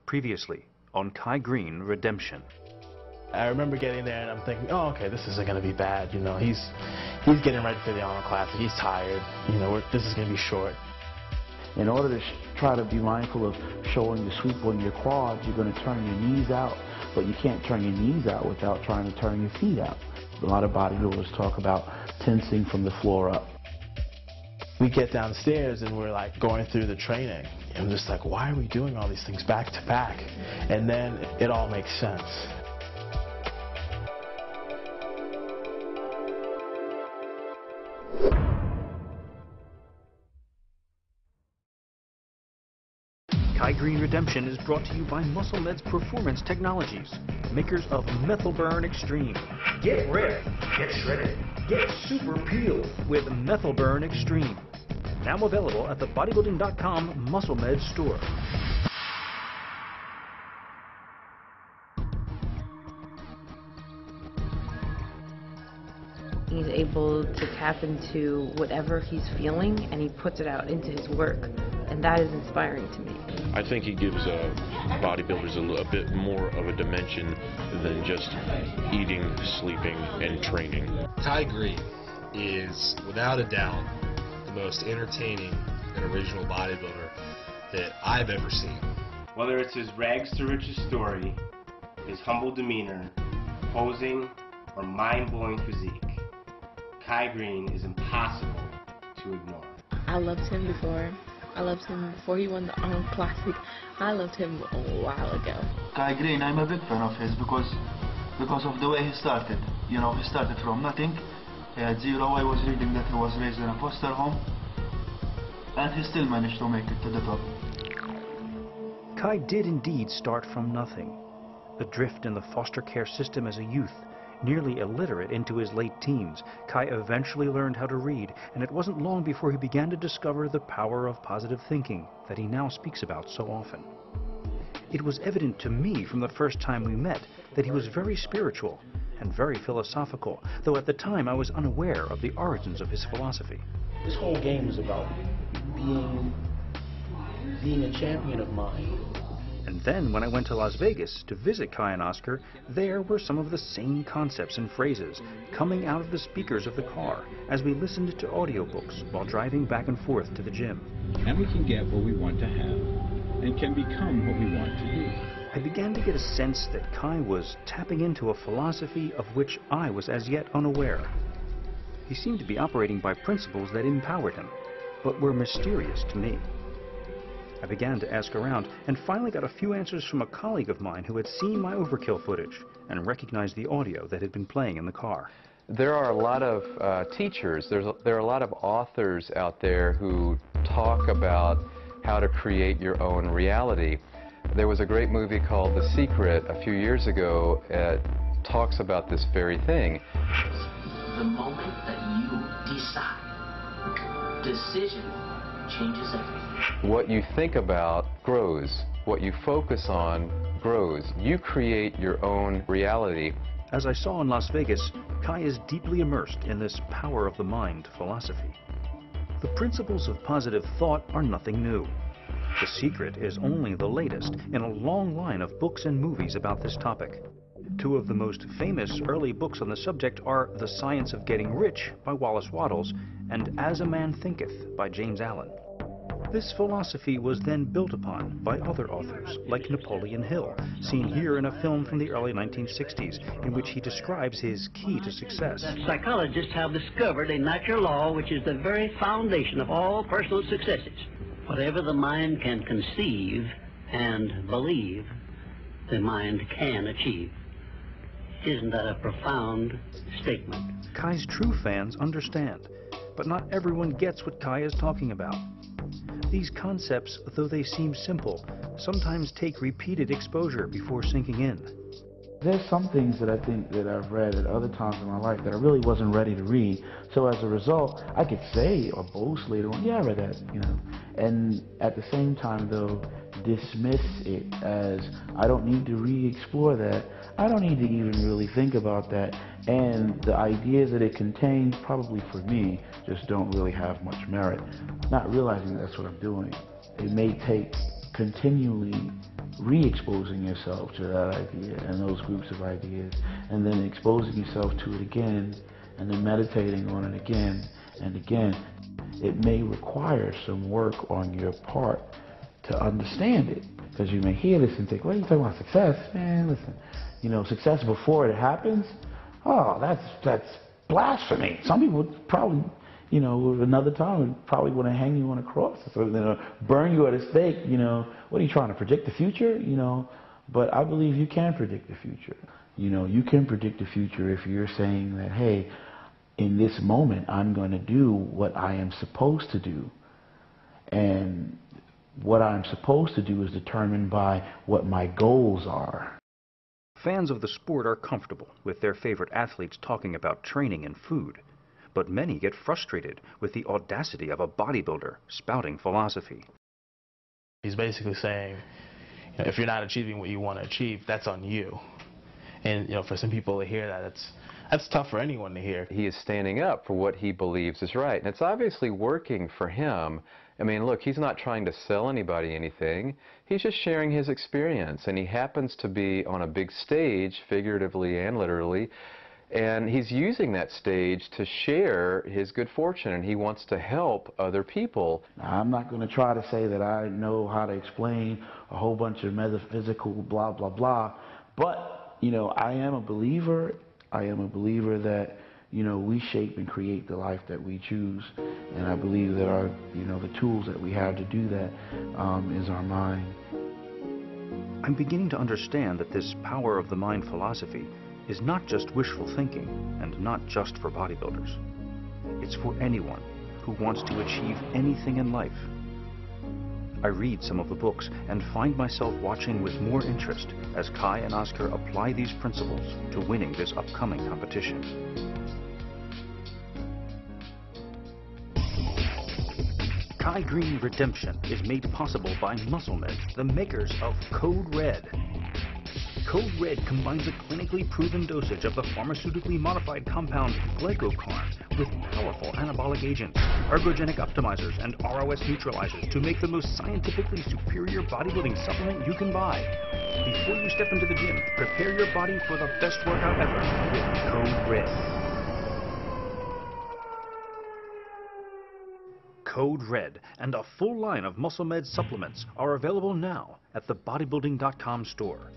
Previously on Greene Redemption. I remember getting there and I'm thinking, oh, okay, this isn't going to be bad. You know, he's getting ready for the Arnold Classic. He's tired. You know, this is going to be short. In order to try to be mindful of showing the sweep on your quads, you're going to turn your knees out, but you can't turn your knees out without trying to turn your feet out. A lot of bodybuilders talk about tensing from the floor up. We get downstairs and we're like going through the training. I'm just like, why are we doing all these things back to back? And then it all makes sense. Greene Redemption is brought to you by MuscleMed's Performance Technologies, makers of Methylburn Extreme. Get ripped, get shredded, get super peeled with Methylburn Extreme. Now available at the bodybuilding.com MuscleMed store. He's able to tap into whatever he's feeling and he puts it out into his work, and that is inspiring to me. I think he gives bodybuilders a bit more of a dimension than just eating, sleeping, and training. Greene is, without a doubt, the most entertaining and original bodybuilder that I've ever seen. Whether it's his rags to riches story, his humble demeanor, posing, or mind-blowing physique, Greene is impossible to ignore. I loved him before. I loved him before he won the Arnold Classic. I loved him a while ago. Greene, I'm a big fan of his because of the way he started. You know, he started from nothing. He had zero. I was reading that he was raised in a foster home, and he still managed to make it to the top. Did indeed start from nothing. Adrift in the foster care system as a youth, nearly illiterate into his late teens, eventually learned how to read, and it wasn't long before he began to discover the power of positive thinking that he now speaks about so often. It was evident to me from the first time we met that he was very spiritual and very philosophical, though at the time I was unaware of the origins of his philosophy. This whole game is about being a champion of mind. And then when I went to Las Vegas to visit and Oscar, there were some of the same concepts and phrases coming out of the speakers of the car as we listened to audiobooks while driving back and forth to the gym. And we can get what we want to have and can become what we want to be. I began to get a sense that was tapping into a philosophy of which I was as yet unaware. He seemed to be operating by principles that empowered him, but were mysterious to me. I began to ask around and finally got a few answers from a colleague of mine who had seen my overkill footage and recognized the audio that had been playing in the car. There are a lot of teachers, there are a lot of authors out there who talk about how to create your own reality. There was a great movie called The Secret a few years ago. It talks about this very thing. The moment that you decide, decision changes everything. What you think about grows. What you focus on grows. You create your own reality. As I saw in Las Vegas, is deeply immersed in this power of the mind philosophy. The principles of positive thought are nothing new. The Secret is only the latest in a long line of books and movies about this topic. Two of the most famous early books on the subject are The Science of Getting Rich by Wallace Wattles and As a Man Thinketh by James Allen. This philosophy was then built upon by other authors, like Napoleon Hill, seen here in a film from the early 1960s, in which he describes his key to success. Psychologists have discovered a natural law which is the very foundation of all personal successes. Whatever the mind can conceive and believe, the mind can achieve. Isn't that a profound statement? Kai's true fans understand, but not everyone gets what Kai is talking about. These concepts, though they seem simple, sometimes take repeated exposure before sinking in. There's some things that I think that I've read at other times in my life that I really wasn't ready to read. So as a result, I could say or boast later on, yeah, I read that, you know. And at the same time, though, dismiss it as I don't need to re-explore that. I don't need to even really think about that. And the ideas that it contains, probably for me, just don't really have much merit. Not realizing that's what I'm doing. It may take continually re-exposing yourself to that idea and those groups of ideas, and then exposing yourself to it again, and then meditating on it again and again. It may require some work on your part to understand it, because you may hear this and think, what are you talking about, success? Man, listen, you know, success before it happens? Oh, that's blasphemy. Some people would probably, you know, another time would probably want to hang you on a cross or something, or burn you at a stake. You know, what are you trying to predict the future? You know, but I believe you can predict the future. You know, you can predict the future if you're saying that, hey, in this moment, I'm going to do what I am supposed to do. And what I'm supposed to do is determined by what my goals are. Fans of the sport are comfortable with their favorite athletes talking about training and food, but many get frustrated with the audacity of a bodybuilder spouting philosophy. He's basically saying, you know, if you're not achieving what you want to achieve, that's on you. And you know, for some people to hear that, that's tough for anyone to hear. He is standing up for what he believes is right, and it's obviously working for him. I mean, look, he's not trying to sell anybody anything. He's just sharing his experience, and he happens to be on a big stage, figuratively and literally, and he's using that stage to share his good fortune, and he wants to help other people. Now, I'm not going to try to say that I know how to explain a whole bunch of metaphysical blah, blah, blah, but, you know, I am a believer. I am a believer that, you know, we shape and create the life that we choose, and I believe that our, you know, the tools that we have to do that is our mind. I'm beginning to understand that this power of the mind philosophy is not just wishful thinking and not just for bodybuilders. It's for anyone who wants to achieve anything in life. I read some of the books and find myself watching with more interest as Kai and Oscar apply these principles to winning this upcoming competition. Kai Greene Redemption is made possible by MuscleMed, the makers of Code Red. Code Red combines a clinically proven dosage of the pharmaceutically modified compound glycocorn with powerful anabolic agents, ergogenic optimizers, and ROS neutralizers to make the most scientifically superior bodybuilding supplement you can buy. Before you step into the gym, prepare your body for the best workout ever with Code Red. Code Red and a full line of MuscleMed supplements are available now at the bodybuilding.com store.